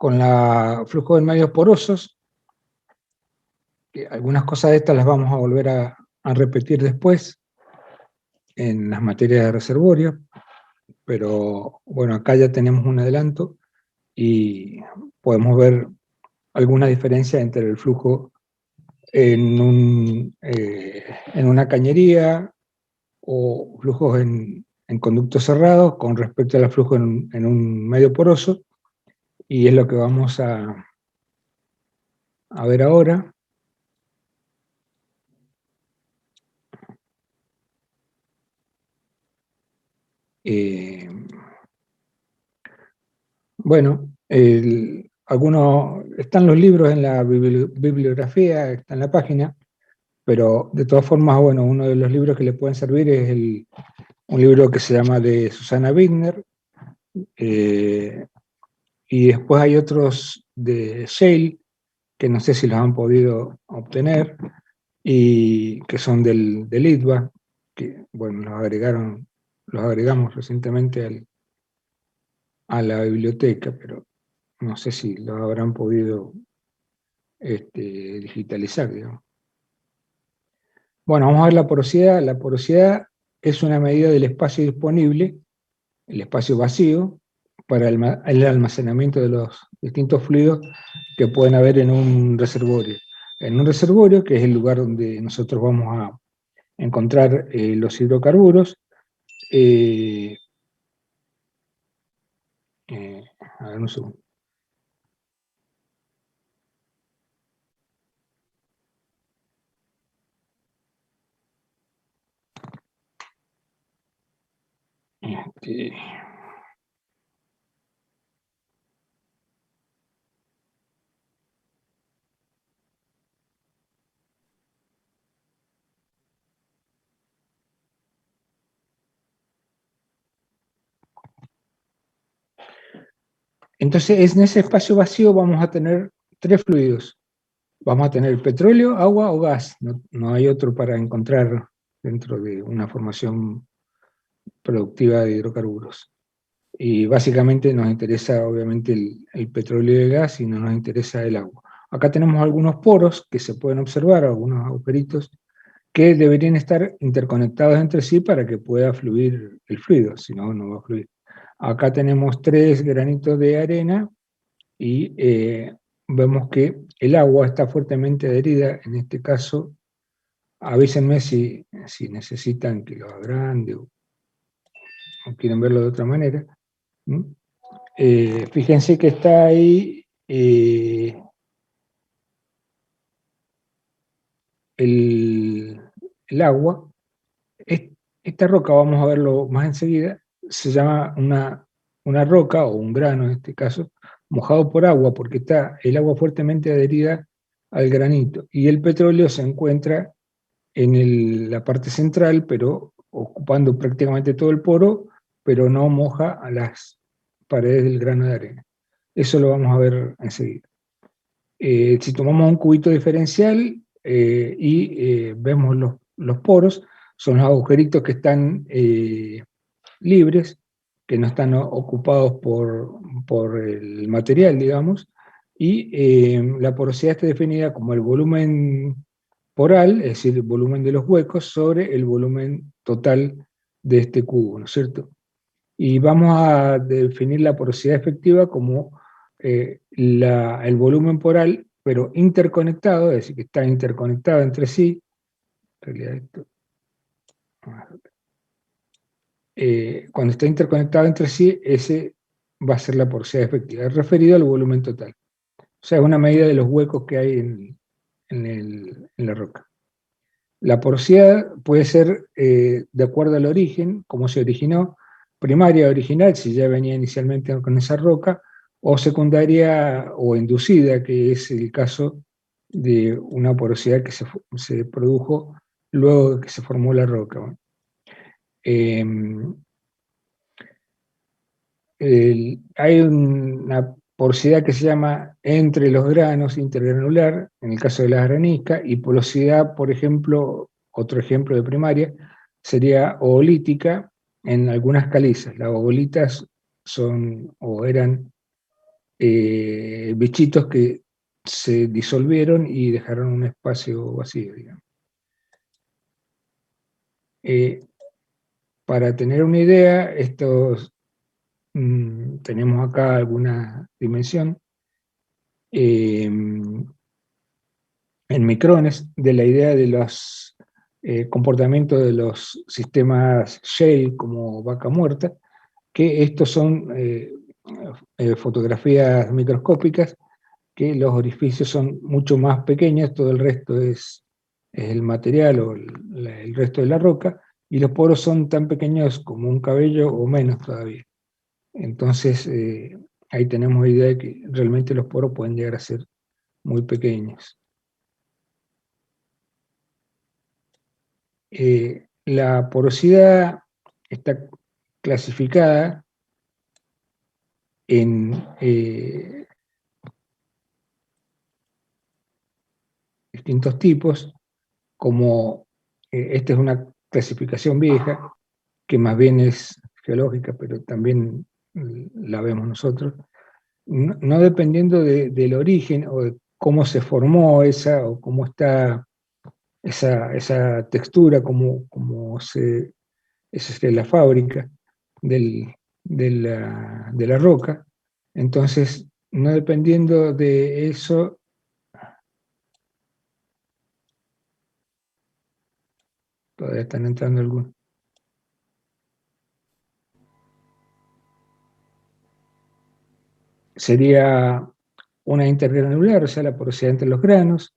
con la flujo de medios porosos, que algunas cosas de estas las vamos a volver a repetir después en las materias de reservorio, pero bueno, acá ya tenemos un adelanto y podemos ver alguna diferencia entre el flujo en una cañería o flujos en conductos cerrados con respecto al flujo en un medio poroso, y es lo que vamos a ver ahora. Bueno, algunos, están los libros en la bibliografía, está en la página, pero de todas formas, bueno, uno de los libros que le pueden servir es un libro que se llama de Susana Wigner, y después hay otros de Shale, que no sé si los han podido obtener, y que son del ITBA, que bueno, los agregamos recientemente a la biblioteca, pero no sé si los habrán podido digitalizar, digamos. Bueno, vamos a ver la porosidad. La porosidad es una medida del espacio disponible, el espacio vacío, para el almacenamiento de los distintos fluidos que pueden haber en un reservorio. En un reservorio, que es el lugar donde nosotros vamos a encontrar los hidrocarburos, a ver un segundo. Entonces, en ese espacio vacío vamos a tener tres fluidos. Vamos a tener petróleo, agua o gas. No hay otro para encontrar dentro de una formación productiva de hidrocarburos. Y básicamente nos interesa obviamente el petróleo y el gas, y no nos interesa el agua. Acá tenemos algunos poros que se pueden observar, algunos agujeritos, que deberían estar interconectados entre sí para que pueda fluir el fluido, si no, no va a fluir. Acá tenemos tres granitos de arena y vemos que el agua está fuertemente adherida. En este caso, avísenme si necesitan que lo agrande o quieren verlo de otra manera. Fíjense que está ahí el agua. Esta roca, vamos a verlo más enseguida, se llama una roca o un grano en este caso, mojado por agua, porque está el agua fuertemente adherida al granito, y el petróleo se encuentra en la parte central, pero ocupando prácticamente todo el poro, pero no moja a las paredes del grano de arena. Eso lo vamos a ver enseguida. Si tomamos un cubito diferencial y vemos los poros, son los agujeritos que están libres, que no están ocupados por el material, digamos, y la porosidad está definida como el volumen poral, es decir, el volumen de los huecos, sobre el volumen total de este cubo, ¿no es cierto? Y vamos a definir la porosidad efectiva como el volumen poral, pero interconectado, es decir, que está interconectado entre sí. En realidad esto, cuando está interconectado entre sí, ese va a ser la porosidad efectiva, referido al volumen total. O sea, es una medida de los huecos que hay en la roca. La porosidad puede ser de acuerdo al origen, cómo se originó, primaria original, si ya venía inicialmente con esa roca, o secundaria o inducida, que es el caso de una porosidad que se produjo luego de que se formó la roca. Bueno, hay una porosidad que se llama entre los granos, intergranular, en el caso de la arenisca, y porosidad, por ejemplo, otro ejemplo de primaria, sería oolítica en algunas calizas. Las oolitas son o eran bichitos que se disolvieron y dejaron un espacio vacío, digamos. Para tener una idea, tenemos acá alguna dimensión en micrones de la idea de los comportamientos de los sistemas shell como vaca muerta, que estos son fotografías microscópicas, que los orificios son mucho más pequeños, todo el resto es el material o el resto de la roca, y los poros son tan pequeños como un cabello o menos todavía. Entonces, ahí tenemos idea de que realmente los poros pueden llegar a ser muy pequeños. La porosidad está clasificada en distintos tipos, como esta es una clasificación vieja, que más bien es geológica, pero también la vemos nosotros, no dependiendo del origen o de cómo se formó esa o cómo está esa textura, esa es la fábrica de la roca. Entonces, no dependiendo de eso, todavía están entrando algunos. Sería una intergranular, o sea, la porosidad entre los granos,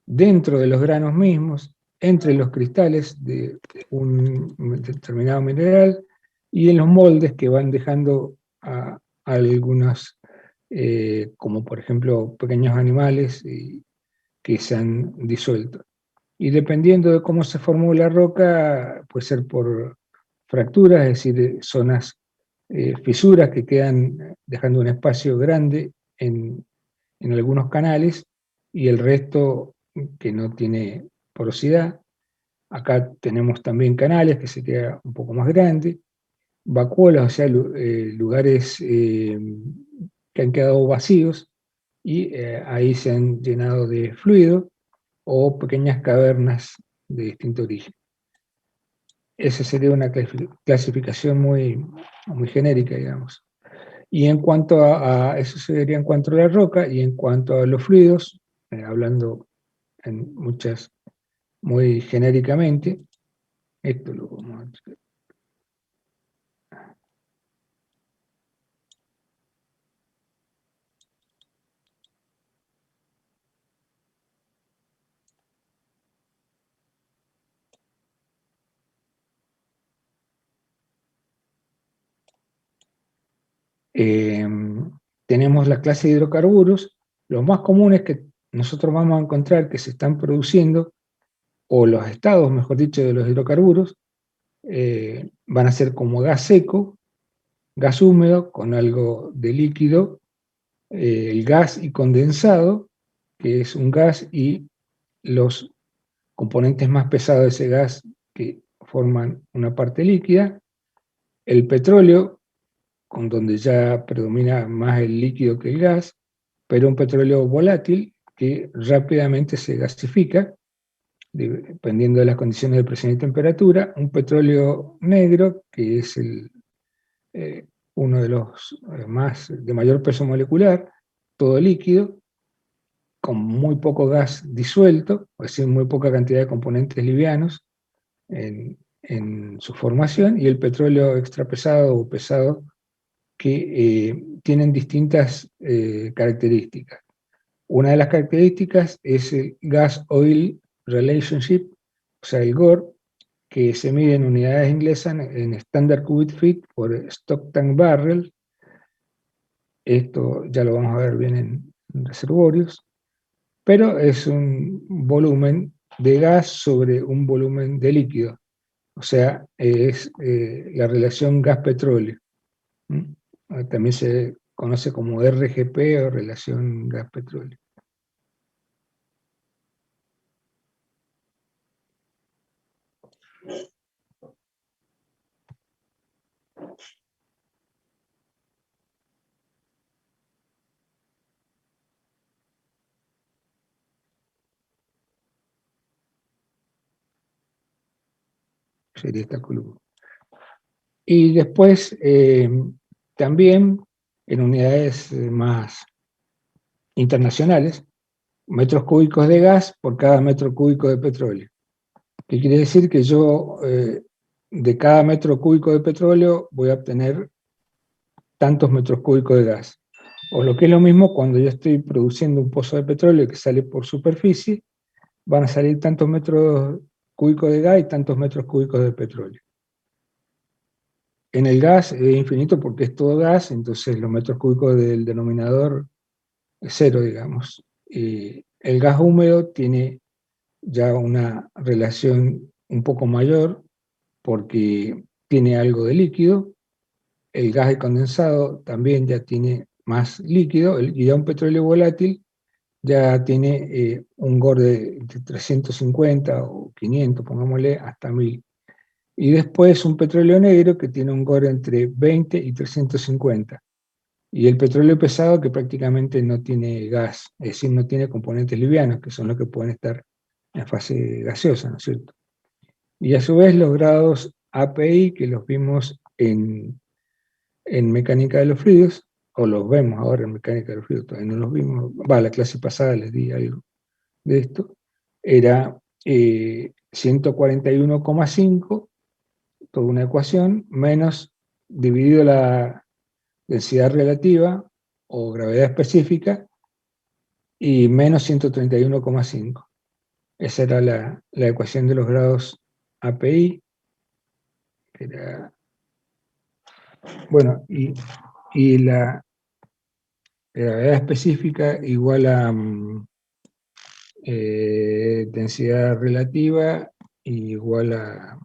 dentro de los granos mismos, entre los cristales de un determinado mineral y en los moldes que van dejando a algunos, como por ejemplo pequeños animales que se han disuelto. Y dependiendo de cómo se formó la roca, puede ser por fracturas, es decir, zonas, fisuras que quedan dejando un espacio grande en algunos canales y el resto que no tiene porosidad. Acá tenemos también canales que se queda un poco más grande, vacuolas, o sea, lugares que han quedado vacíos y ahí se han llenado de fluido o pequeñas cavernas de distinto origen. Esa sería una clasificación muy genérica, digamos. Y en cuanto eso sería en cuanto a la roca, y en cuanto a los fluidos, hablando en muy genéricamente, esto lo vamos a... Eh, tenemos la clase de hidrocarburos, los más comunes que nosotros vamos a encontrar que se están produciendo, o los estados, mejor dicho, de los hidrocarburos, van a ser como gas seco, gas húmedo con algo de líquido, el gas y condensado, que es un gas y los componentes más pesados de ese gas que forman una parte líquida, el petróleo, con donde ya predomina más el líquido que el gas, pero un petróleo volátil que rápidamente se gasifica, dependiendo de las condiciones de presión y temperatura, un petróleo negro, que es eh, uno de los de mayor peso molecular, todo líquido, con muy poco gas disuelto, es decir, muy poca cantidad de componentes livianos en su formación, y el petróleo extrapesado o pesado, que tienen distintas características. Una de las características es el gas-oil relationship, o sea, el GOR, que se mide en unidades inglesas en standard cubic feet por stock tank barrel. Esto ya lo vamos a ver bien en reservorios, pero es un volumen de gas sobre un volumen de líquido. O sea, es la relación gas-petróleo. También se conoce como RGP o relación gas-petróleo. sería esta columna. Y después, también, en unidades más internacionales, metros cúbicos de gas por cada metro cúbico de petróleo. ¿Qué quiere decir? Que yo, de cada metro cúbico de petróleo, voy a obtener tantos metros cúbicos de gas. O lo que es lo mismo, cuando yo estoy produciendo un pozo de petróleo que sale por superficie, van a salir tantos metros cúbicos de gas y tantos metros cúbicos de petróleo. En el gas es infinito porque es todo gas, entonces los metros cúbicos del denominador es cero, digamos. Y el gas húmedo tiene ya una relación un poco mayor porque tiene algo de líquido. El gas de condensado también ya tiene más líquido, y ya un petróleo volátil ya tiene un GOR de 350 o 500, pongámosle, hasta 1000. Y después un petróleo negro que tiene un GOR entre 20 y 350. Y el petróleo pesado que prácticamente no tiene gas, es decir, no tiene componentes livianos, que son los que pueden estar en fase gaseosa, ¿no es cierto? Y a su vez los grados API, que los vimos en mecánica de los fluidos, o los vemos ahora en mecánica de los fluidos, todavía no los vimos, la clase pasada les di algo de esto, era 141,5, toda una ecuación, menos dividido la densidad relativa o gravedad específica, y menos 131,5. Esa era la ecuación de los grados API, que era, bueno, y la gravedad específica igual a densidad relativa igual a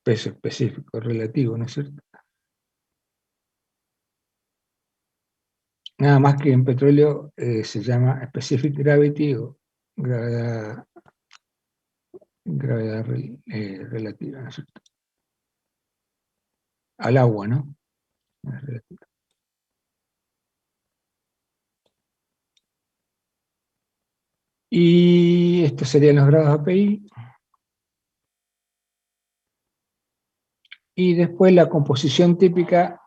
peso específico relativo, ¿no es cierto? Nada más que en petróleo se llama specific gravity o gravedad, relativa, ¿no es cierto? Al agua, ¿no? Y estos serían los grados API. Y después la composición típica,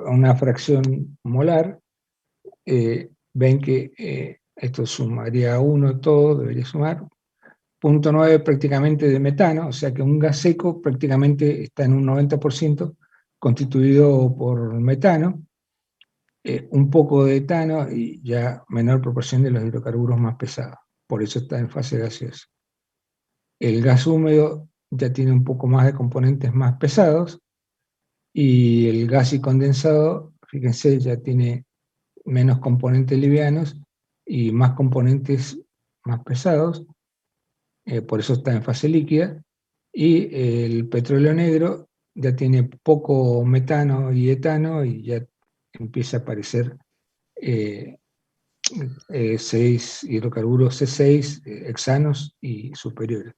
una fracción molar. Ven que esto sumaría 1 todo, debería sumar. 0,9 prácticamente de metano, o sea que un gas seco prácticamente está en un 90% constituido por metano, un poco de etano y ya menor proporción de los hidrocarburos más pesados. Por eso está en fase gaseosa. El gas húmedo ya tiene un poco más de componentes más pesados y el gas y condensado, fíjense, ya tiene menos componentes livianos y más componentes más pesados, por eso está en fase líquida, y el petróleo negro ya tiene poco metano y etano y ya empieza a aparecer 6 hidrocarburos C6 hexanos y superiores.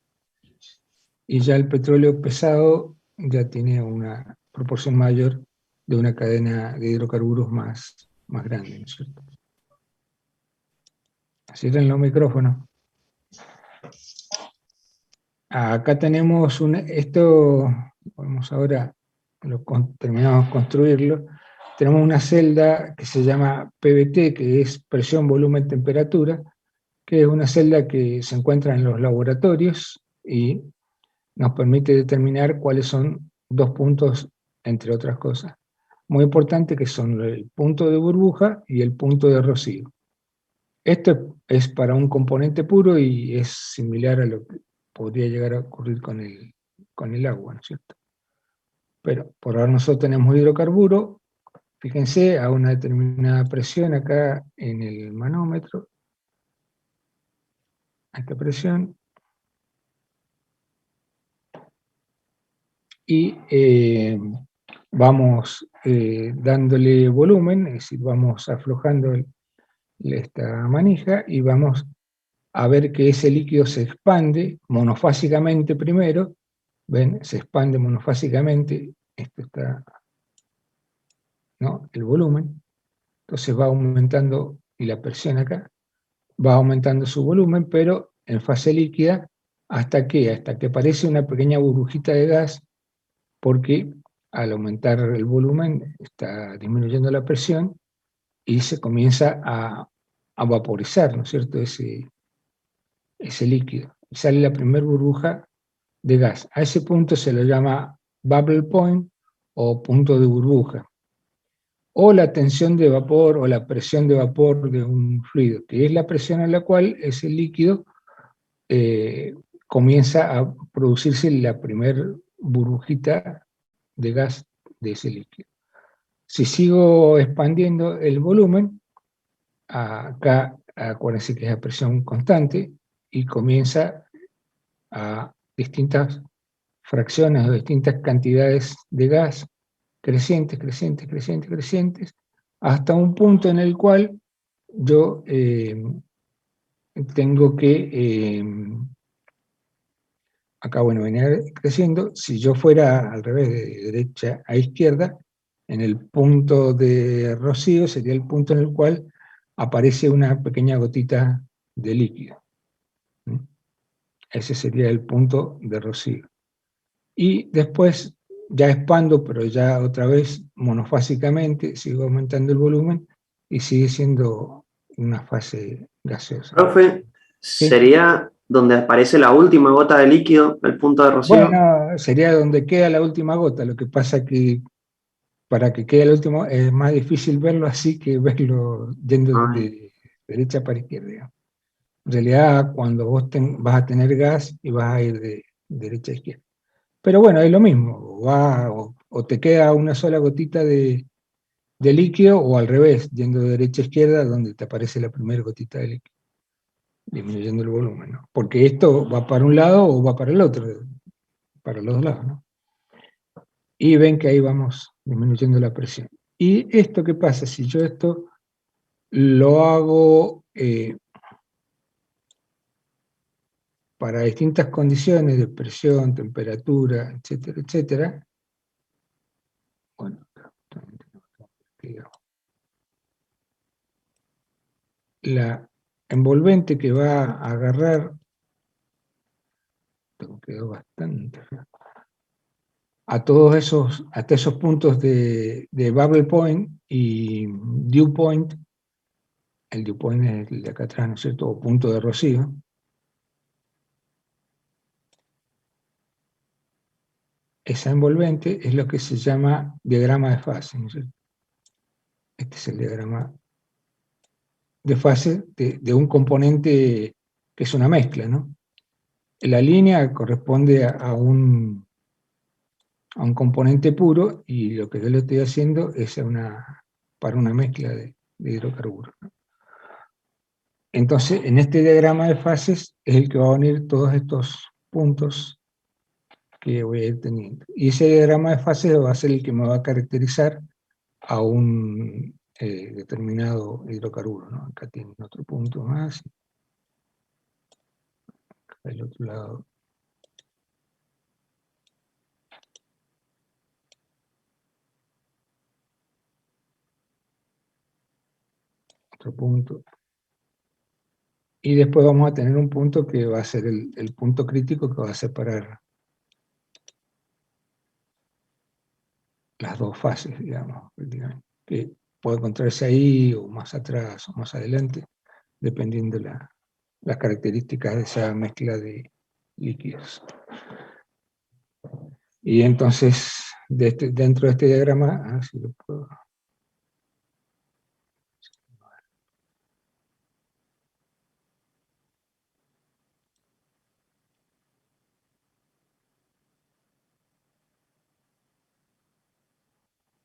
Y ya el petróleo pesado ya tiene una proporción mayor de una cadena de hidrocarburos más grande, ¿no es cierto? Cierren los micrófonos. Acá tenemos esto, vamos ahora, terminamos de construirlo, tenemos una celda que se llama PVT, que es presión, volumen, temperatura, que es una celda que se encuentra en los laboratorios y nos permite determinar cuáles son dos puntos, entre otras cosas, muy importantes, que son el punto de burbuja y el punto de rocío. Esto es para un componente puro y es similar a lo que podría llegar a ocurrir con el agua, ¿no es cierto? Pero por ahora nosotros tenemos hidrocarburo, fíjense, a una determinada presión acá en el manómetro, a esta presión, y vamos dándole volumen, es decir, vamos aflojando esta manija y vamos a ver que ese líquido se expande monofásicamente primero. ¿Ven? Se expande monofásicamente, esto está, ¿no? El volumen, entonces va aumentando, y la presión acá, va aumentando su volumen, pero en fase líquida Hasta que aparece una pequeña burbujita de gas, porque al aumentar el volumen está disminuyendo la presión y se comienza a vaporizar, ¿no es cierto?, ese líquido. Y sale la primera burbuja de gas. A ese punto se lo llama bubble point o punto de burbuja. O la tensión de vapor o la presión de vapor de un fluido, que es la presión a la cual ese líquido comienza a producirse la primera burbujita de gas de ese líquido. Si sigo expandiendo el volumen, acá acuérdense que es a presión constante y comienza a distintas fracciones o distintas cantidades de gas crecientes, crecientes, crecientes, crecientes, hasta un punto en el cual yo tengo que, acá bueno, venía creciendo, si yo fuera al revés, de derecha a izquierda, en el punto de rocío sería el punto en el cual aparece una pequeña gotita de líquido. ¿Mm? Ese sería el punto de rocío. Y después ya expando, pero ya otra vez monofásicamente, sigo aumentando el volumen y sigue siendo una fase gaseosa. Profe, ¿Sí? ¿sería donde aparece la última gota de líquido, el punto de rocío? Bueno, sería donde queda la última gota. Lo que pasa que para que quede la última es más difícil verlo así que verlo yendo Ay, de derecha para izquierda, digamos. En realidad, cuando vos vas a tener gas y vas a ir de derecha a izquierda. Pero bueno, es lo mismo. O te queda una sola gotita de líquido, o al revés, yendo de derecha a izquierda, donde te aparece la primera gotita de líquido, disminuyendo el volumen, ¿no? Porque esto va para un lado o va para el otro, para los dos lados, ¿no? Y ven que ahí vamos disminuyendo la presión. ¿Y esto qué pasa? Si yo esto lo hago para distintas condiciones de presión, temperatura, etcétera, etcétera, bueno, la envolvente que va a agarrar, esto quedó bastante feo, hasta esos puntos de bubble point y dew point. El dew point es el de acá atrás, ¿no es cierto?, o punto de rocío. Esa envolvente es lo que se llama diagrama de fase, ¿no es cierto? Este es el diagrama de fase de un componente que es una mezcla, ¿no? La línea corresponde a un componente puro, y lo que yo le estoy haciendo es para una mezcla de hidrocarburos, ¿no? Entonces, en este diagrama de fases es el que va a unir todos estos puntos que voy a ir teniendo. Y ese diagrama de fases va a ser el que me va a caracterizar a un determinado hidrocarburo, ¿no? Acá tienen otro punto más, del otro lado otro punto. Y después vamos a tener un punto que va a ser el punto crítico, que va a separar las dos fases, digamos, que puede encontrarse ahí o más atrás o más adelante, dependiendo las características de esa mezcla de líquidos. Y entonces, dentro de este diagrama, a ver si lo puedo.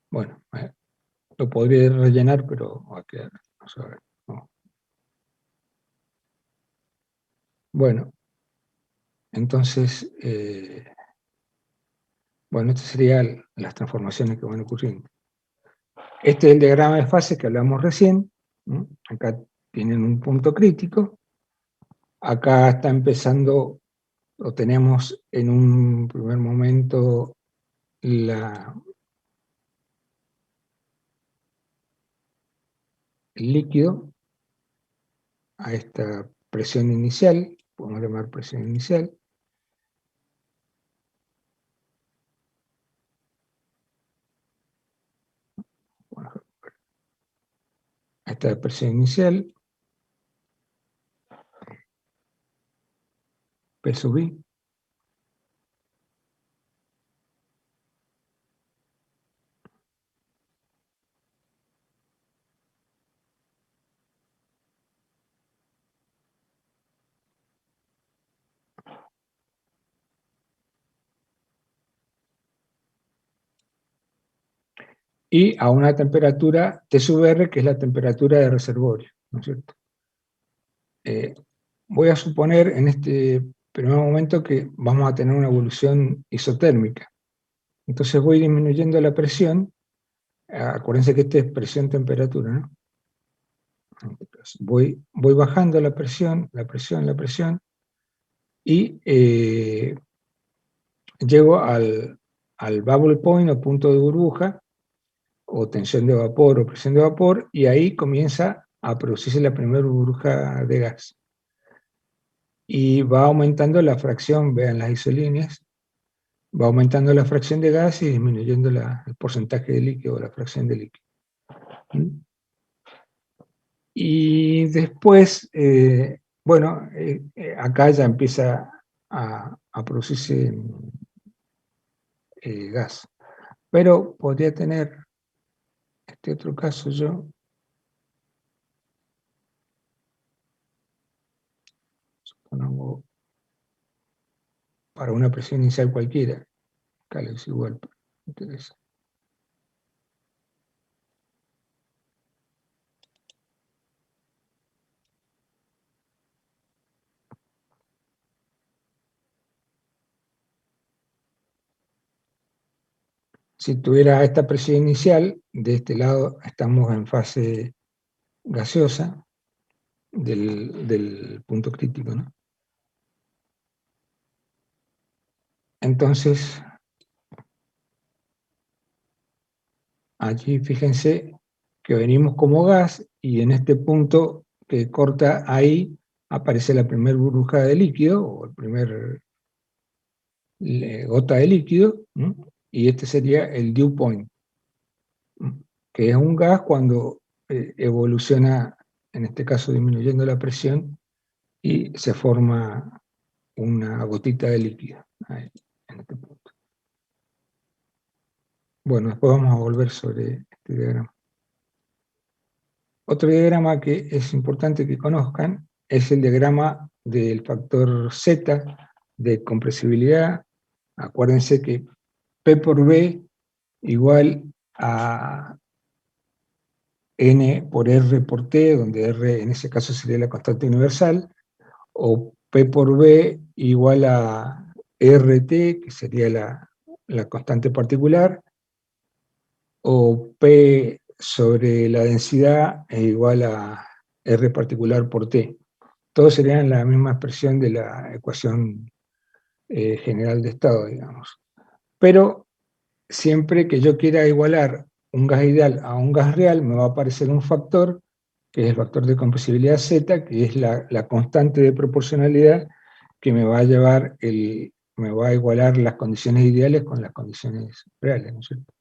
Bueno, lo podría rellenar, pero va a quedar, vamos a ver, no. Bueno, entonces, bueno, estas serían las transformaciones que van ocurriendo. Este es el diagrama de fases que hablamos recién, ¿no? Acá tienen un punto crítico, acá está empezando, o tenemos en un primer momento el líquido a esta presión inicial, podemos llamar presión inicial, Esta es la presión inicial, P sub I. Y a una temperatura T sub R, que es la temperatura de reservorio, ¿no es cierto? Voy a suponer en este primer momento que vamos a tener una evolución isotérmica. Entonces voy disminuyendo la presión. Acuérdense que esta es presión-temperatura, ¿no? Voy bajando la presión, y llego al bubble point o punto de burbuja, o tensión de vapor o presión de vapor, y ahí comienza a producirse la primera burbuja de gas. Y va aumentando la fracción, vean las isolíneas, va aumentando la fracción de gas y disminuyendo el porcentaje de líquido, la fracción de líquido. Y después, bueno, acá ya empieza a producirse gas. Pero podría tener este otro caso yo, supongo, para una presión inicial cualquiera, acá lo es igual, pero me interesa. Si tuviera esta presión inicial, de este lado estamos en fase gaseosa del punto crítico, ¿no? Entonces, allí fíjense que venimos como gas y en este punto que corta ahí aparece la primera burbuja de líquido o el primer gota de líquido, ¿no? Y este sería el dew point, ¿no? Que es un gas cuando evoluciona, en este caso disminuyendo la presión, y se forma una gotita de líquido ahí, en este punto. Bueno, después vamos a volver sobre este diagrama. Otro diagrama que es importante que conozcan es el diagrama del factor Z de compresibilidad. Acuérdense que P por B igual a N por R por T, donde R en ese caso sería la constante universal, o P por B igual a RT, que sería la constante particular, o P sobre la densidad es igual a R particular por T. Todos serían la misma expresión de la ecuación general de estado, digamos. Pero siempre que yo quiera igualar un gas ideal a un gas real, me va a aparecer un factor, que es el factor de compresibilidad Z, que es la constante de proporcionalidad que me va a llevar, me va a igualar las condiciones ideales con las condiciones reales, ¿no es cierto?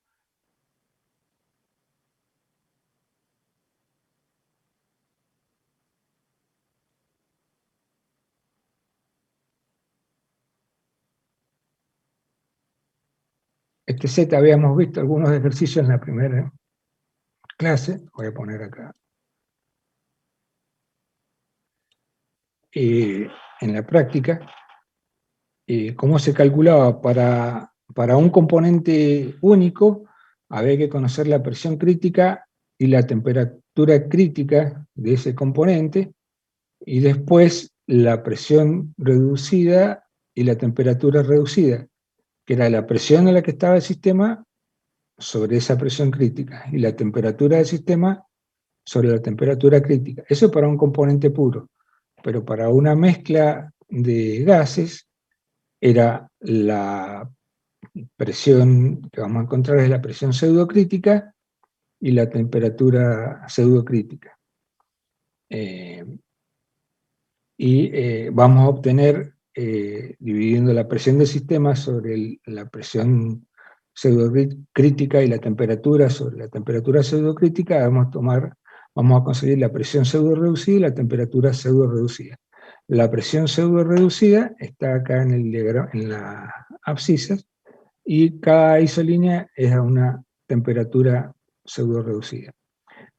Este Z habíamos visto algunos ejercicios en la primera clase, voy a poner acá. En la práctica, cómo se calculaba para un componente único, había que conocer la presión crítica y la temperatura crítica de ese componente, y después la presión reducida y la temperatura reducida, que era la presión a la que estaba el sistema sobre esa presión crítica, y la temperatura del sistema sobre la temperatura crítica. Eso para un componente puro, pero para una mezcla de gases era la presión que vamos a encontrar es la presión pseudocrítica y la temperatura pseudocrítica. Vamos a obtener, dividiendo la presión del sistema sobre la presión pseudocrítica y la temperatura sobre la temperatura pseudocrítica, vamos a tomar vamos a conseguir la presión pseudo reducida y la temperatura pseudo reducida. La presión pseudo reducida está acá en el diagrama, en las abscisas, y cada isolínea es a una temperatura pseudo reducida.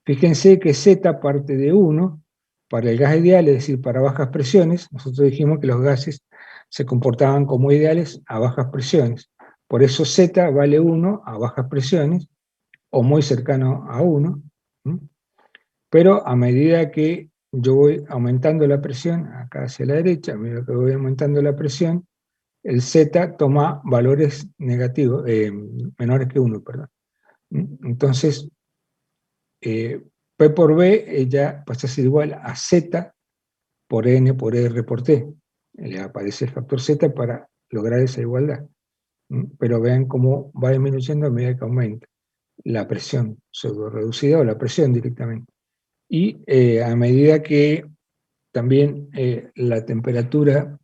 Fíjense que Z parte de 1 para el gas ideal, es decir, para bajas presiones. Nosotros dijimos que los gases se comportaban como ideales a bajas presiones. Por eso Z vale 1 a bajas presiones, o muy cercano a 1. Pero a medida que yo voy aumentando la presión, acá hacia la derecha, a medida que voy aumentando la presión, el Z toma valores negativos, menores que 1, perdón. Entonces, P por B ya pasa a ser igual a Z por N por R por T. Le aparece el factor Z para lograr esa igualdad. Pero vean cómo va disminuyendo a medida que aumenta la presión pseudo reducida o la presión directamente. Y a medida que también la temperatura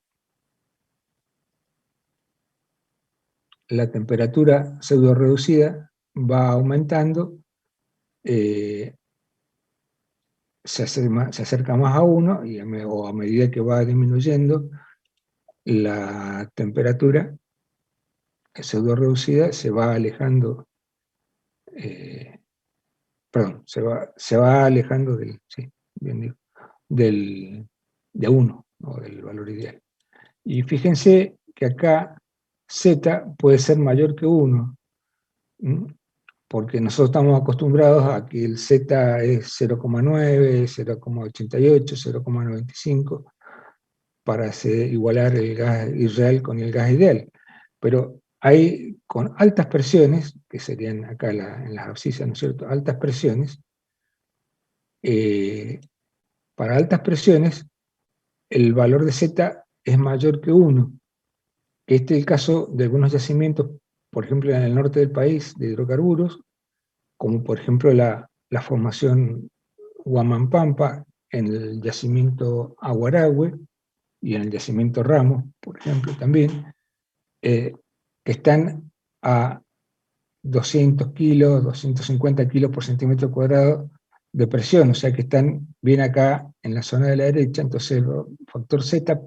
pseudo reducida va aumentando, se acerca más a 1, o a medida que va disminuyendo la temperatura pseudo reducida, se va alejando, perdón, se va alejando del, sí, bien digo, de 1, o del valor ideal. Y fíjense que acá Z puede ser mayor que 1, porque nosotros estamos acostumbrados a que el Z es 0,9, 0,88, 0,95, para igualar el gas irreal con el gas ideal. Pero hay con altas presiones, que serían acá en las abscisas, ¿no es cierto? Altas presiones. Para altas presiones, el valor de Z es mayor que 1. Este es el caso de algunos yacimientos, por ejemplo, en el norte del país, de hidrocarburos, como por ejemplo la formación Huamampampa, en el yacimiento Aguarahue y en el yacimiento Ramos, por ejemplo, también, que están a 200 kilos, 250 kilos por centímetro cuadrado de presión, o sea que están bien acá en la zona de la derecha. Entonces el factor Z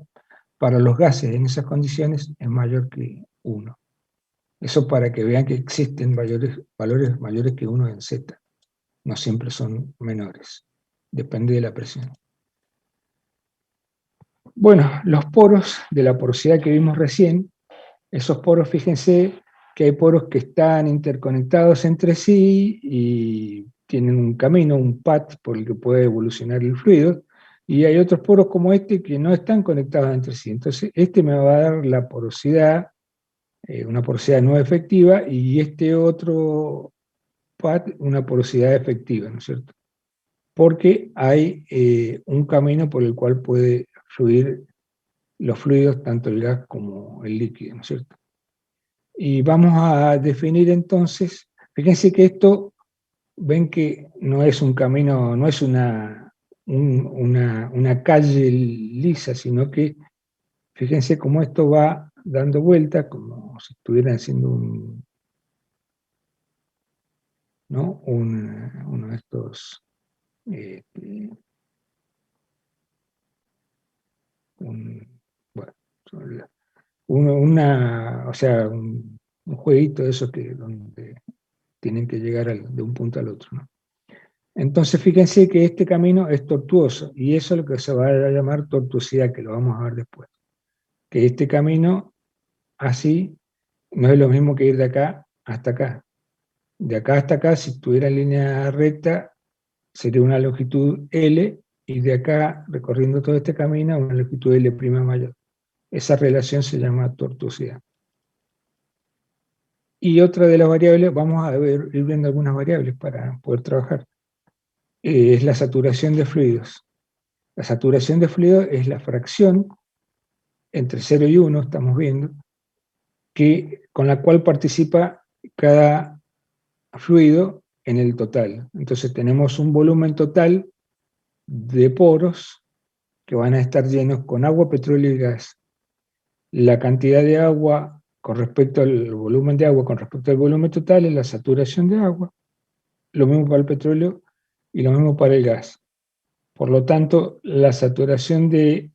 para los gases en esas condiciones es mayor que 1. Eso para que vean que existen valores mayores que 1 en Z. No siempre son menores. Depende de la presión. Bueno, los poros de la porosidad que vimos recién, esos poros, fíjense que hay poros que están interconectados entre sí y tienen un camino, un path por el que puede evolucionar el fluido, y hay otros poros como este que no están conectados entre sí. Entonces, este me va a dar la porosidad, una porosidad no efectiva, y este otro path, una porosidad efectiva, ¿no es cierto? Porque hay un camino por el cual puede fluir los fluidos, tanto el gas como el líquido, ¿no es cierto? Y vamos a definir entonces, fíjense que esto, ven que no es un camino, no es una calle lisa, sino que fíjense cómo esto va dando vuelta, como si estuvieran haciendo uno de estos, bueno, o sea, un jueguito de esos donde tienen que llegar de un punto al otro, ¿no? Entonces fíjense que este camino es tortuoso, y eso es lo que se va a llamar tortuosidad, que lo vamos a ver después. Que este camino así no es lo mismo que ir de acá hasta acá. De acá hasta acá, si estuviera en línea recta, sería una longitud L, y de acá, recorriendo todo este camino, una longitud L' mayor. Esa relación se llama tortuosidad. Y otra de las variables, vamos a ir viendo algunas variables para poder trabajar, es la saturación de fluidos. La saturación de fluidos es la fracción entre 0 y 1, estamos viendo, con la cual participa cada fluido en el total. Entonces tenemos un volumen total de poros que van a estar llenos con agua, petróleo y gas. La cantidad de agua con respecto al volumen de agua, con respecto al volumen total, es la saturación de agua. Lo mismo para el petróleo y lo mismo para el gas. Por lo tanto, la saturación de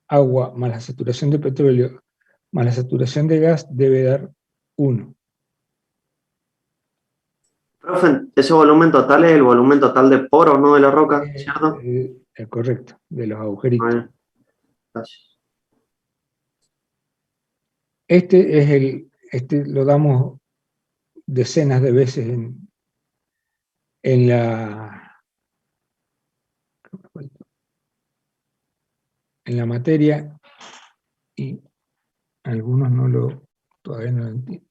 agua más la saturación de petróleo más la saturación de gas debe dar 1. Profe, ese volumen total es el volumen total de poros, ¿no? De la roca, ¿cierto? Correcto, de los agujeritos. Vale, gracias. Este lo damos decenas de veces en la materia, y algunos todavía no lo entienden.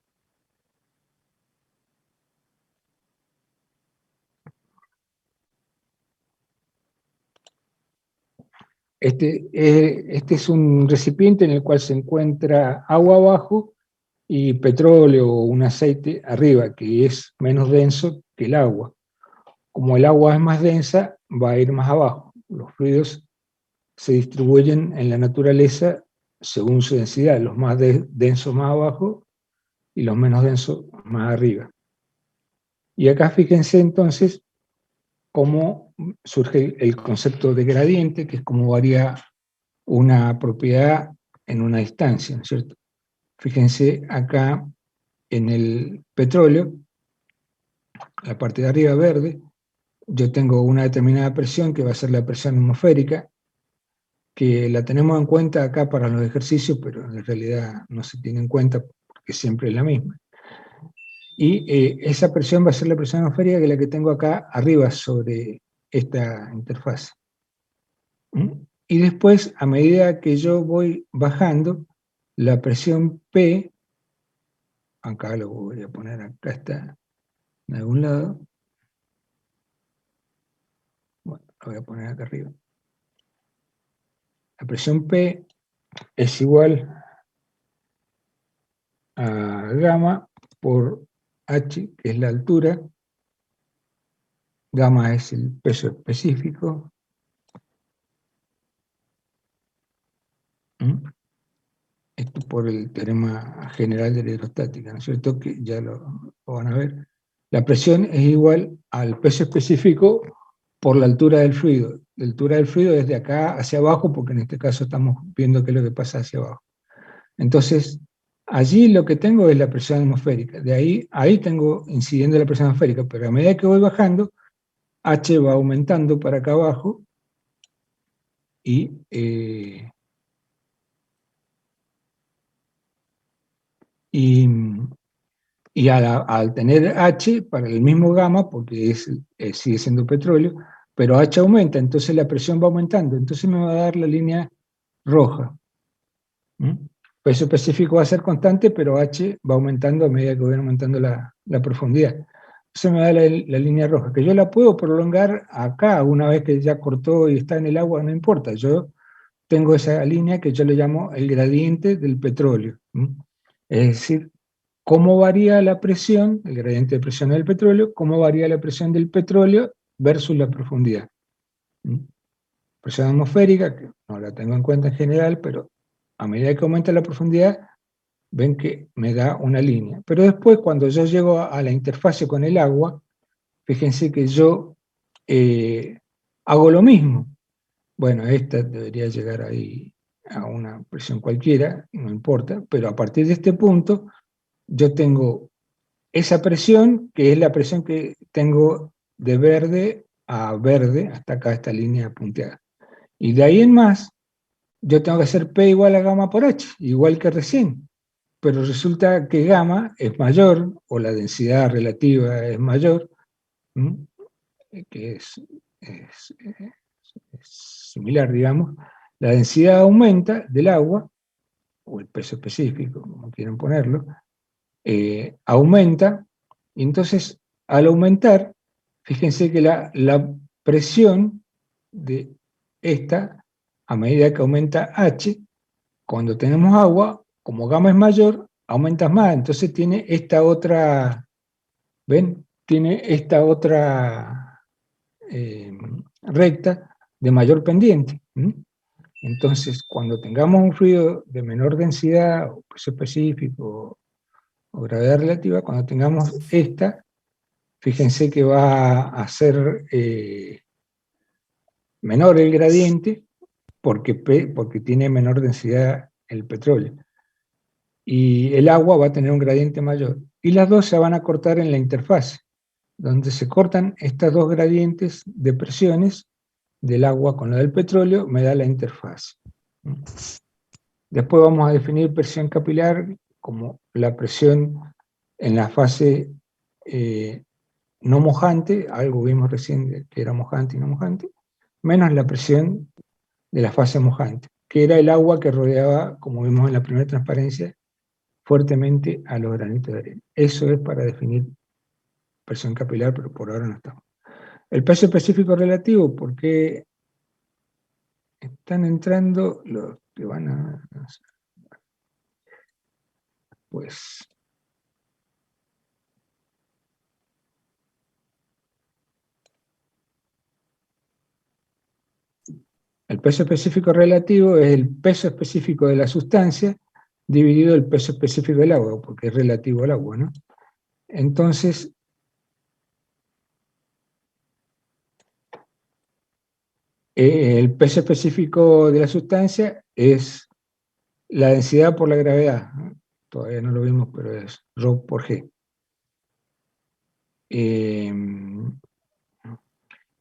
Este es un recipiente en el cual se encuentra agua abajo y petróleo o un aceite arriba, que es menos denso que el agua. Como el agua es más densa, va a ir más abajo. Los fluidos se distribuyen en la naturaleza según su densidad, los más densos más abajo y los menos densos más arriba. Y acá fíjense entonces cómo surge el concepto de gradiente, que es cómo varía una propiedad en una distancia, ¿no es cierto? Fíjense acá en el petróleo, la parte de arriba verde, yo tengo una determinada presión que va a ser la presión atmosférica, que la tenemos en cuenta acá para los ejercicios, pero en realidad no se tiene en cuenta porque siempre es la misma. Y esa presión va a ser la presión atmosférica, que es la que tengo acá arriba sobre esta interfaz. Y después, a medida que yo voy bajando, la presión P, acá lo voy a poner, acá está en algún lado, bueno, lo voy a poner acá arriba. La presión P es igual a gamma por H, que es la altura, gamma es el peso específico, esto por el teorema general de la hidrostática, ¿no es cierto? Que ya lo van a ver. La presión es igual al peso específico por la altura del fluido. La altura del fluido es de acá hacia abajo, porque en este caso estamos viendo qué es lo que pasa hacia abajo. Entonces, allí lo que tengo es la presión atmosférica. De ahí tengo incidiendo la presión atmosférica, pero a medida que voy bajando, H va aumentando para acá abajo y al tener H para el mismo gamma, porque sigue siendo petróleo, pero H aumenta, entonces la presión va aumentando, entonces me va a dar la línea roja. Peso específico va a ser constante, pero H va aumentando a medida que voy aumentando la profundidad. Entonces me da la línea roja, que yo la puedo prolongar acá, una vez que ya cortó y está en el agua, no importa. Yo tengo esa línea que yo le llamo el gradiente del petróleo. Es decir, cómo varía la presión, el gradiente de presión del petróleo, cómo varía la presión del petróleo versus la profundidad. Presión atmosférica, que no la tengo en cuenta en general, pero a medida que aumenta la profundidad, ven que me da una línea. Pero después, cuando yo llego a la interfase con el agua, fíjense que yo hago lo mismo. Bueno, esta debería llegar ahí a una presión cualquiera, no importa, pero a partir de este punto, yo tengo esa presión, que es la presión que tengo de verde a verde, hasta acá esta línea punteada. Y de ahí en más, yo tengo que hacer P igual a gamma por H, igual que recién. Pero resulta que gamma es mayor, o la densidad relativa es mayor, que es similar, digamos. La densidad aumenta del agua, o el peso específico, como quieran ponerlo, aumenta, y entonces al aumentar, fíjense que la presión de esta, a medida que aumenta H, cuando tenemos agua, como gamma es mayor, aumenta más, entonces tiene esta otra, ¿ven? Tiene esta otra recta de mayor pendiente. Entonces, cuando tengamos un fluido de menor densidad, o peso específico, o gravedad relativa, cuando tengamos esta, fíjense que va a ser menor el gradiente porque tiene menor densidad el petróleo. Y el agua va a tener un gradiente mayor. Y las dos se van a cortar en la interfase, donde se cortan estas dos gradientes de presiones del agua con la del petróleo, me da la interfase. Después vamos a definir presión capilar como la presión en la fase no mojante, algo vimos recién que era mojante y no mojante, menos la presión de la fase mojante, que era el agua que rodeaba, como vimos en la primera transparencia, fuertemente a los granitos de arena. Eso es para definir presión capilar, pero por ahora no estamos. El peso específico relativo, porque están entrando los que van a... Pues... El peso específico relativo es el peso específico de la sustancia dividido el peso específico del agua, porque es relativo al agua, ¿no? Entonces, el peso específico de la sustancia es la densidad por la gravedad, ¿no? Todavía no lo vimos, pero es ρ por G.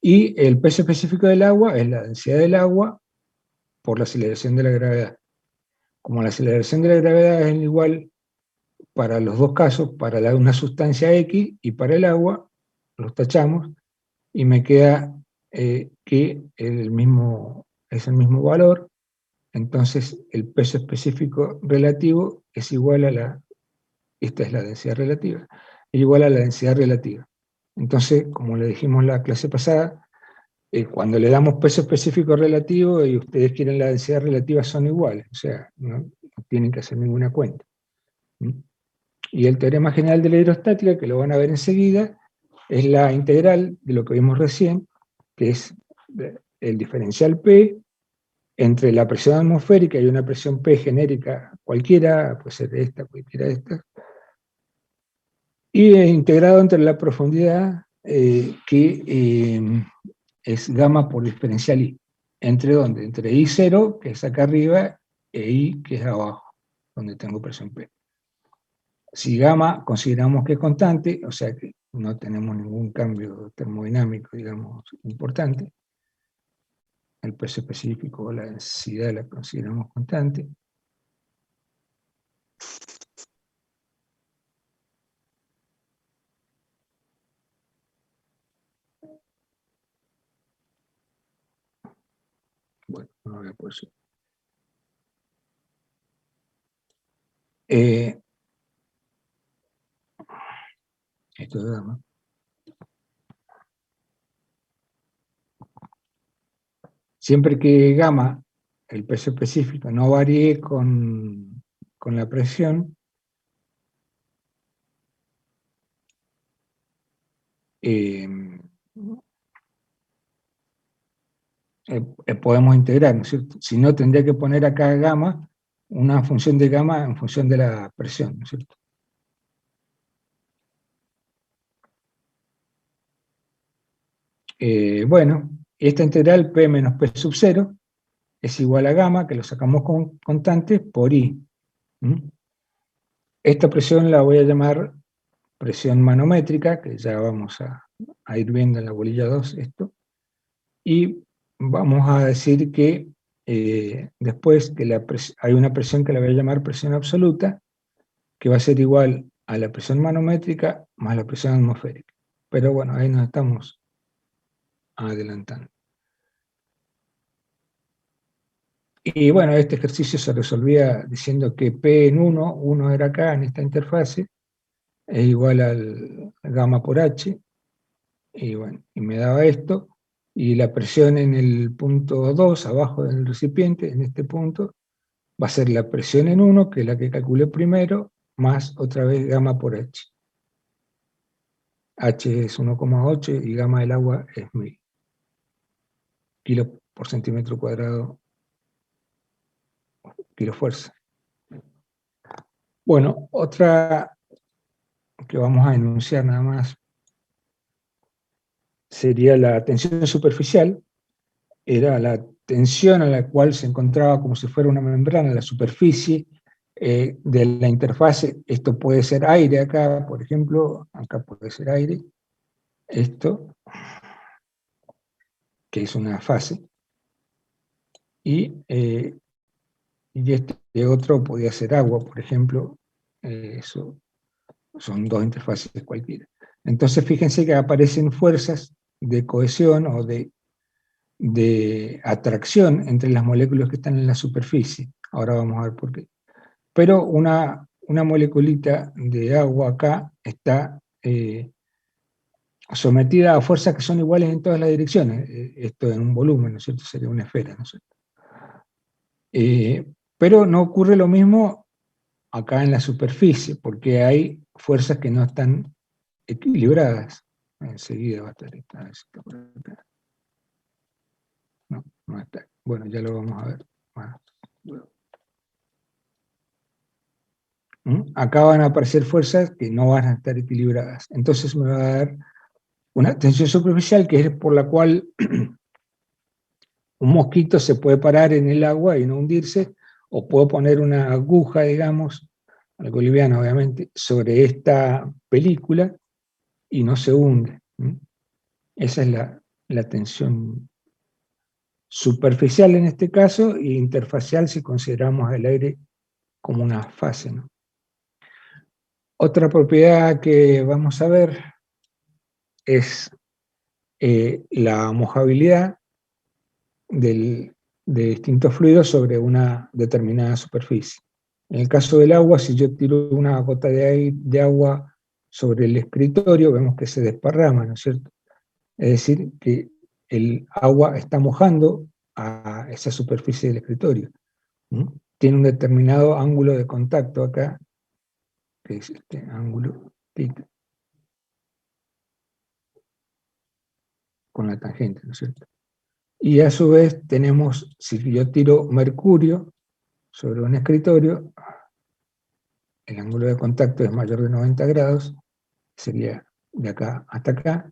Y el peso específico del agua es la densidad del agua por la aceleración de la gravedad. Como la aceleración de la gravedad es igual para los dos casos, para una sustancia X y para el agua, los tachamos y me queda que es el mismo valor. Entonces el peso específico relativo es igual a esta es la densidad relativa, es igual a la densidad relativa. Entonces, como le dijimos en la clase pasada, cuando le damos peso específico relativo y ustedes quieren la densidad relativa son iguales, o sea, no tienen que hacer ninguna cuenta. Y el teorema general de la hidrostática, que lo van a ver enseguida, es la integral de lo que vimos recién, que es el diferencial P entre la presión atmosférica y una presión P genérica cualquiera, puede ser esta, cualquiera de estas, y integrado entre la profundidad que es gamma por diferencial I. ¿Entre dónde? Entre I0, que es acá arriba, e I, que es abajo, donde tengo presión P. Si gamma consideramos que es constante, o sea que no tenemos ningún cambio termodinámico, digamos, importante, el peso específico o la densidad la consideramos constante. Bueno, no voy a poder subir. Esto es gamma. Siempre que gamma, el peso específico, no varíe con la presión, podemos integrar, ¿no es cierto? Si no, tendría que poner acá gamma, una función de gamma en función de la presión, ¿no es cierto? Bueno, esta integral P menos P sub 0 es igual a gamma, que lo sacamos con constante, por I. Esta presión la voy a llamar presión manométrica, que ya vamos a ir viendo en la bolilla 2 esto, y vamos a decir que después que hay una presión que la voy a llamar presión absoluta, que va a ser igual a la presión manométrica más la presión atmosférica. Pero bueno, ahí nos estamos adelantando. Y bueno, este ejercicio se resolvía diciendo que P en 1 era acá en esta interfase, es igual al gamma por H, y bueno, y me daba esto, y la presión en el punto 2, abajo del recipiente, en este punto, va a ser la presión en 1, que es la que calculé primero, más otra vez gamma por H. H es 1,8 y gamma del agua es 1000 kilos por centímetro cuadrado, kilo fuerza. Bueno, otra que vamos a enunciar nada más sería la tensión superficial, era la tensión a la cual se encontraba como si fuera una membrana la superficie de la interfase. Esto puede ser aire acá, por ejemplo, acá puede ser aire, esto, que es una fase, y este otro podía ser agua, por ejemplo, eso son dos interfaces cualquiera. Entonces fíjense que aparecen fuerzas de cohesión o de atracción entre las moléculas que están en la superficie. Ahora vamos a ver por qué. Pero una moleculita de agua acá está sometida a fuerzas que son iguales en todas las direcciones. Esto en un volumen, ¿no es cierto? Sería una esfera, ¿no es cierto? Pero no ocurre lo mismo acá en la superficie, porque hay fuerzas que no están equilibradas. Enseguida va a estar esta por acá. No, no está. Bueno, ya lo vamos a ver. Bueno. Acá van a aparecer fuerzas que no van a estar equilibradas. Entonces me va a dar una tensión superficial, que es por la cual un mosquito se puede parar en el agua y no hundirse, o puedo poner una aguja, digamos, algo liviano obviamente, sobre esta película y no se hunde. Esa es la tensión superficial en este caso, e interfacial si consideramos el aire como una fase, ¿no? Otra propiedad que vamos a ver es la mojabilidad de distintos fluidos sobre una determinada superficie. En el caso del agua, si yo tiro una gota de agua sobre el escritorio, vemos que se desparrama, ¿no es cierto? Es decir, que el agua está mojando a esa superficie del escritorio. Tiene un determinado ángulo de contacto acá, que es este ángulo θ, con la tangente, ¿no es cierto? Y a su vez tenemos, si yo tiro mercurio sobre un escritorio, el ángulo de contacto es mayor de 90 grados, sería de acá hasta acá,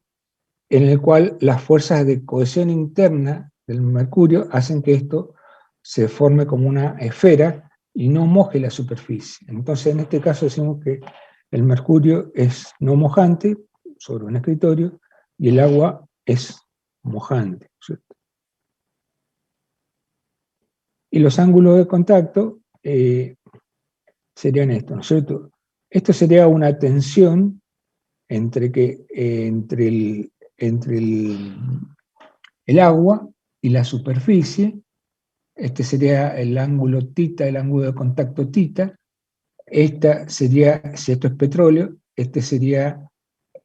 en el cual las fuerzas de cohesión interna del mercurio hacen que esto se forme como una esfera y no moje la superficie. Entonces, en este caso decimos que el mercurio es no mojante sobre un escritorio y el agua es mojante, ¿cierto? Y los ángulos de contacto serían estos, ¿no es cierto? Esto sería una tensión entre el agua y la superficie. Este sería el ángulo θ, el ángulo de contacto θ. Esta sería, si esto es petróleo, este sería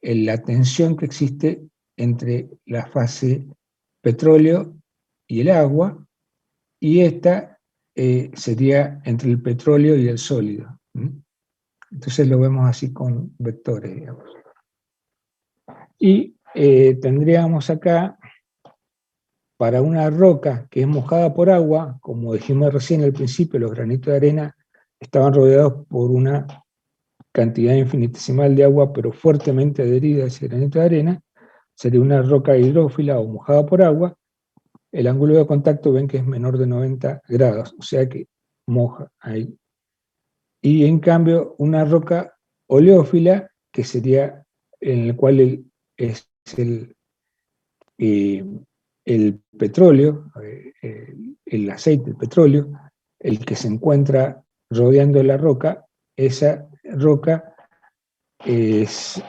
la tensión que existe entre la fase petróleo y el agua, y esta sería entre el petróleo y el sólido. Entonces lo vemos así con vectores, digamos. Y tendríamos acá, para una roca que es mojada por agua, como dijimos recién al principio, los granitos de arena estaban rodeados por una cantidad infinitesimal de agua, pero fuertemente adherida a ese granito de arena, sería una roca hidrófila o mojada por agua. El ángulo de contacto ven que es menor de 90 grados, o sea que moja ahí. Y en cambio, una roca oleófila, que sería en el cual es el petróleo, el aceite, el petróleo, el que se encuentra rodeando la roca, esa roca es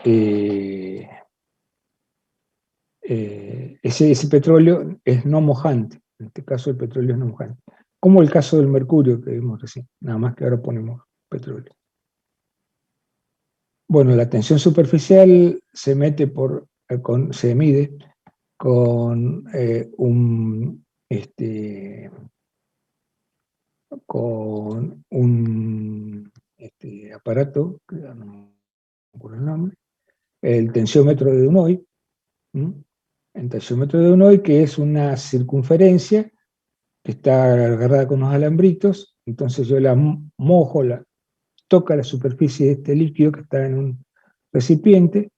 ese petróleo es no mojante. En este caso el petróleo es no mojante. Como el caso del mercurio que vimos recién, nada más que ahora ponemos petróleo. Bueno, la tensión superficial se mete se mide con con un aparato, que no me acuerdo el nombre, el tensiómetro de Dunoy. El tensiómetro de Dunoy, que es una circunferencia que está agarrada con unos alambritos, entonces yo la mojo, toca la superficie de este líquido que está en un recipiente,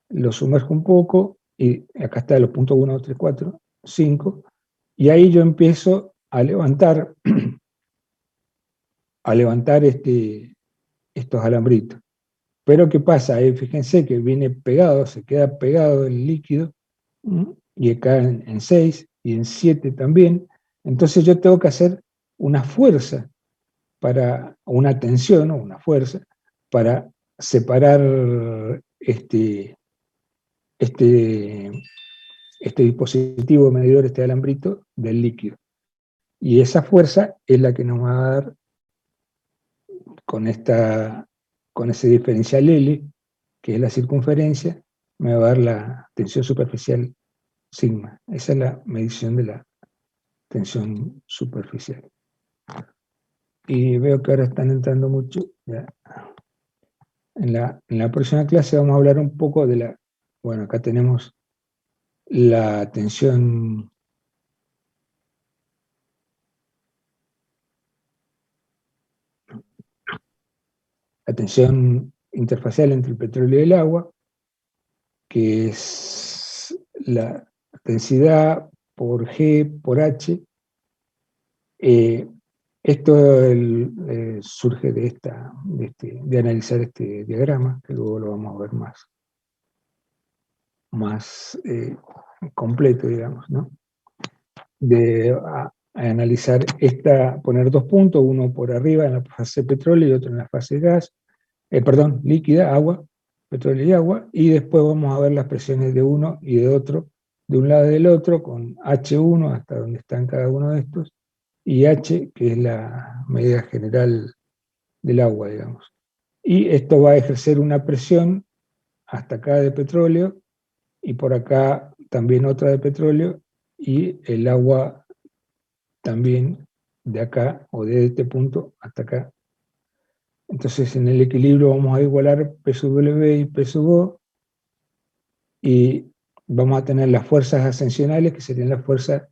lo sumerjo un poco y acá está los puntos 1, 2, 3, 4, 5, y ahí yo empiezo a levantar estos alambritos. Pero ¿qué pasa? Ahí fíjense que viene pegado, se queda pegado el líquido, y acá en 6 y en 7 también. Entonces yo tengo que hacer una fuerza, una tensión o una fuerza, para separar este, este dispositivo medidor, este alambrito, del líquido. Y esa fuerza es la que nos va a dar con ese diferencial L, que es la circunferencia, me va a dar la tensión superficial sigma. Esa es la medición de la tensión superficial. Y veo que ahora están entrando mucho. Ya. En la próxima clase vamos a hablar un poco de bueno, acá tenemos la tensión interfacial entre el petróleo y el agua, que es la densidad por G por H. Esto surge de analizar este diagrama, que luego lo vamos a ver más completo, digamos, ¿no? A analizar poner dos puntos, uno por arriba en la fase petróleo y otro en la fase gas, líquida, agua, petróleo y agua, y después vamos a ver las presiones de uno y de otro, de un lado y del otro, con H1 hasta donde están cada uno de estos, y H, que es la medida general del agua, digamos. Y esto va a ejercer una presión hasta acá de petróleo, y por acá también otra de petróleo, y el agua también de acá, o de este punto hasta acá. Entonces en el equilibrio vamos a igualar P sub W y P sub O, y vamos a tener las fuerzas ascensionales, que serían las fuerzas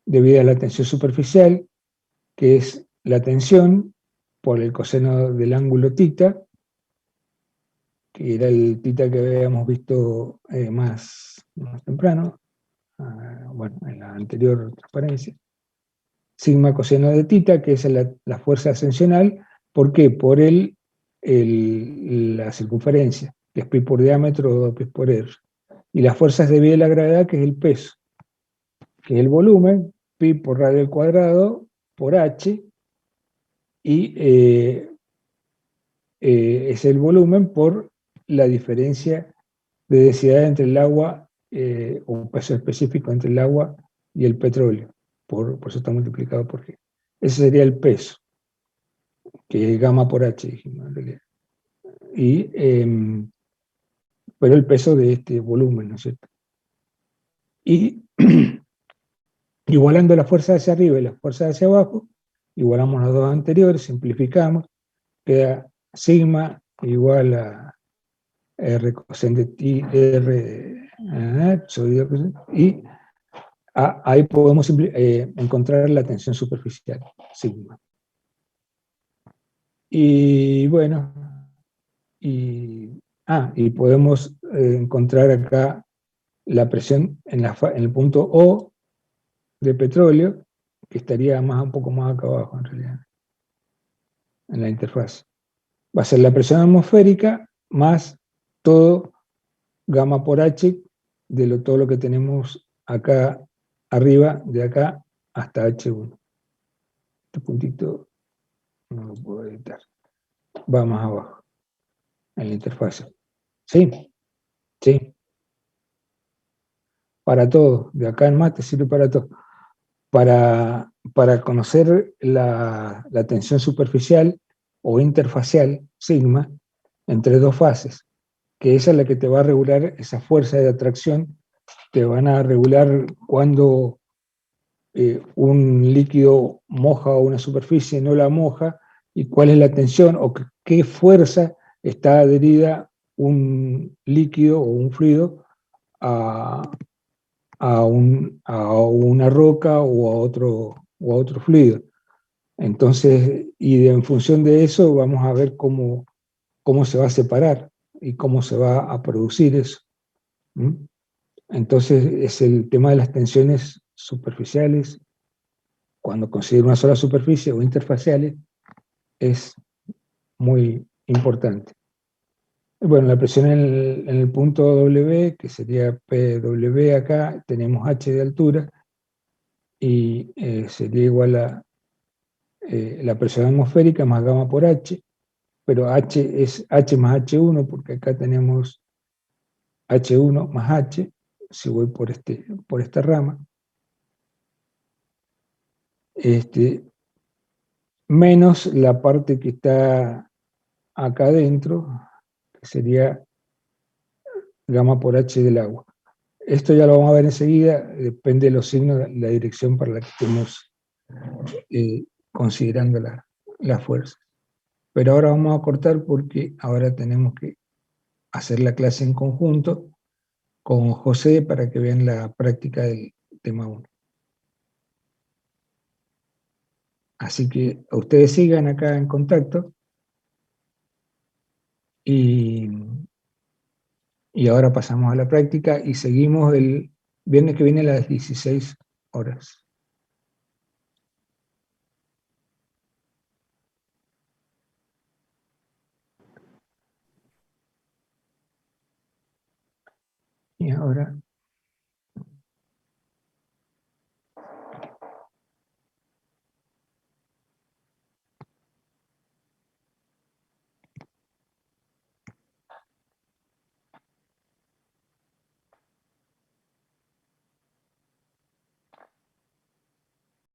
debidas a la tensión superficial, que es la tensión por el coseno del ángulo θ, que era el θ que habíamos visto más temprano, bueno, en la anterior transparencia. Sigma coseno de θ, que es la fuerza ascensional. ¿Por qué? Por la circunferencia, que es pi por diámetro o pi por r. Y las fuerzas debidas a la gravedad, que es el peso, que es el volumen, pi por radio al cuadrado, por h, y es el volumen por la diferencia de densidad entre el agua, o un peso específico entre el agua y el petróleo. Por eso está multiplicado por G. Ese sería el peso, que es gamma por H, dijimos en realidad. Pero el peso de este volumen, ¿no es cierto? Y igualando la fuerza hacia arriba y la fuerza hacia abajo, igualamos los dos anteriores, simplificamos, queda sigma igual a R coseno de ti, R, y ahí podemos encontrar la tensión superficial, sigma. Y bueno, y podemos encontrar acá la presión en el punto O de petróleo, que estaría un poco más acá abajo en realidad, en la interfaz. Va a ser la presión atmosférica más todo gamma por H de todo lo que tenemos acá arriba, de acá hasta H1. Este puntito no lo puedo editar. Va más abajo, en la interfaz. ¿Sí? Sí. Para todo. De acá en más te sirve para todo. Para conocer la tensión superficial o interfacial, sigma, entre dos fases, que esa es la que te va a regular esa fuerza de atracción, te van a regular cuando un líquido moja una superficie, no la moja, y cuál es la tensión o qué fuerza está adherida un líquido o un fluido a una roca o a otro fluido. Entonces, en función de eso vamos a ver cómo se va a separar y cómo se va a producir eso. ¿Mm? Entonces es el tema de las tensiones superficiales, cuando considero una sola superficie, o interfaciales, es muy importante. Bueno, la presión en el punto W, que sería PW acá, tenemos H de altura, y sería igual a la presión atmosférica más gamma por H, pero H es H más H1, porque acá tenemos H1 más H, si voy por esta rama, menos la parte que está acá adentro, que sería gamma por H del agua. Esto ya lo vamos a ver enseguida, depende de los signos, la dirección para la que estemos considerando la fuerza. Pero ahora vamos a cortar porque ahora tenemos que hacer la clase en conjunto con José para que vean la práctica del tema 1. Así que ustedes sigan acá en contacto y, y ahora pasamos a la práctica y seguimos el viernes que viene a las 16 horas. Y ahora